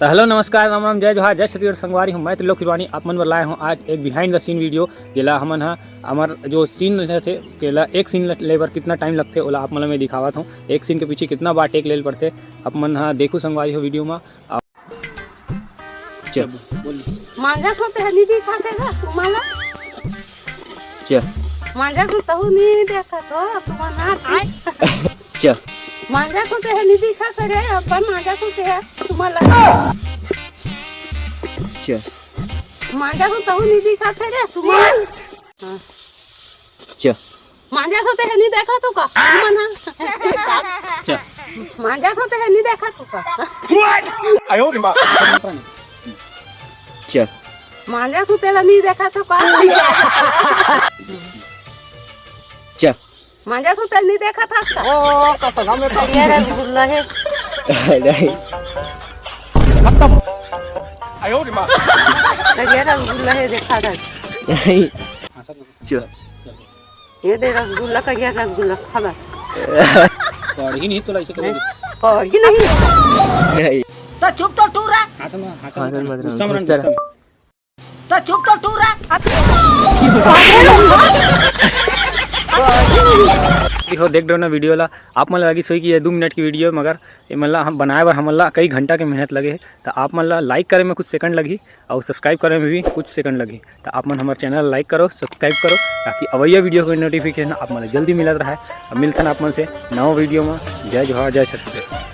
तो हेलो नमस्कार राम राम जय जोहार जय छत्तीसगढ़ संगवारी हूँ मैं त्रिलोक हिरवानी आप मन बर लाए हूँ आज एक बिहाइंड द सीन वीडियो जेला हमन हमार जो सीन थे केला एक सीन लेबर कितना टाइम लगते ओला आप मन मैं दिखावत हूँ। एक सीन के पीछे कितना बार टेक ले पड़ते आप मन देखू संगवारी हो वीडियो में। मांझा को ते नहीं दिखाते का तुम्हाला मांझा को तो नहीं देखा तो तुम्हारा मांझा को ते नहीं दिखा करे अपन मांझा को ते तुम्हाला मांझा को तो नहीं दिखा करे तुम्हाला मांझा को ते नहीं देखा तो का मना मांझा को ते नहीं देखा तो का आयो रे मां मांझा को तेला नहीं देखा तो का मांझा को तेल नहीं देखा था ओ कपड़ा में ये रसगुल्ला है नहीं खत्म आयो रे मां ये रसगुल्ला है देखा था नहीं ये दे रसगुल्ला का ये रसगुल्ला खाना पढ़ी नहीं तो ऐसे करोगे पढ़ी नहीं नहीं तो चुप तो टूरा हासन मत तो चुप तो टूरा देखो देख रहे हो ना वीडियो ला आप मन लगी सोई कि 2 मिनट की वीडियो मगर ये मतलब हम बनाए बर हमला कई घंटा के मेहनत लगे तो आप मन लाइक करे में कुछ सेकंड लगी और सब्सक्राइब करे में भी कुछ सेकंड लगी तो आप मन हमारे चैनल लाइक करो सब्सक्राइब करो ताकि अवैया वीडियो का नोटिफिकेशन आप मन जल्दी मिलत रहा है। अब मिलते हैं आप मन से नवा वीडियो में। जय जोहार जय छत्तीसगढ़।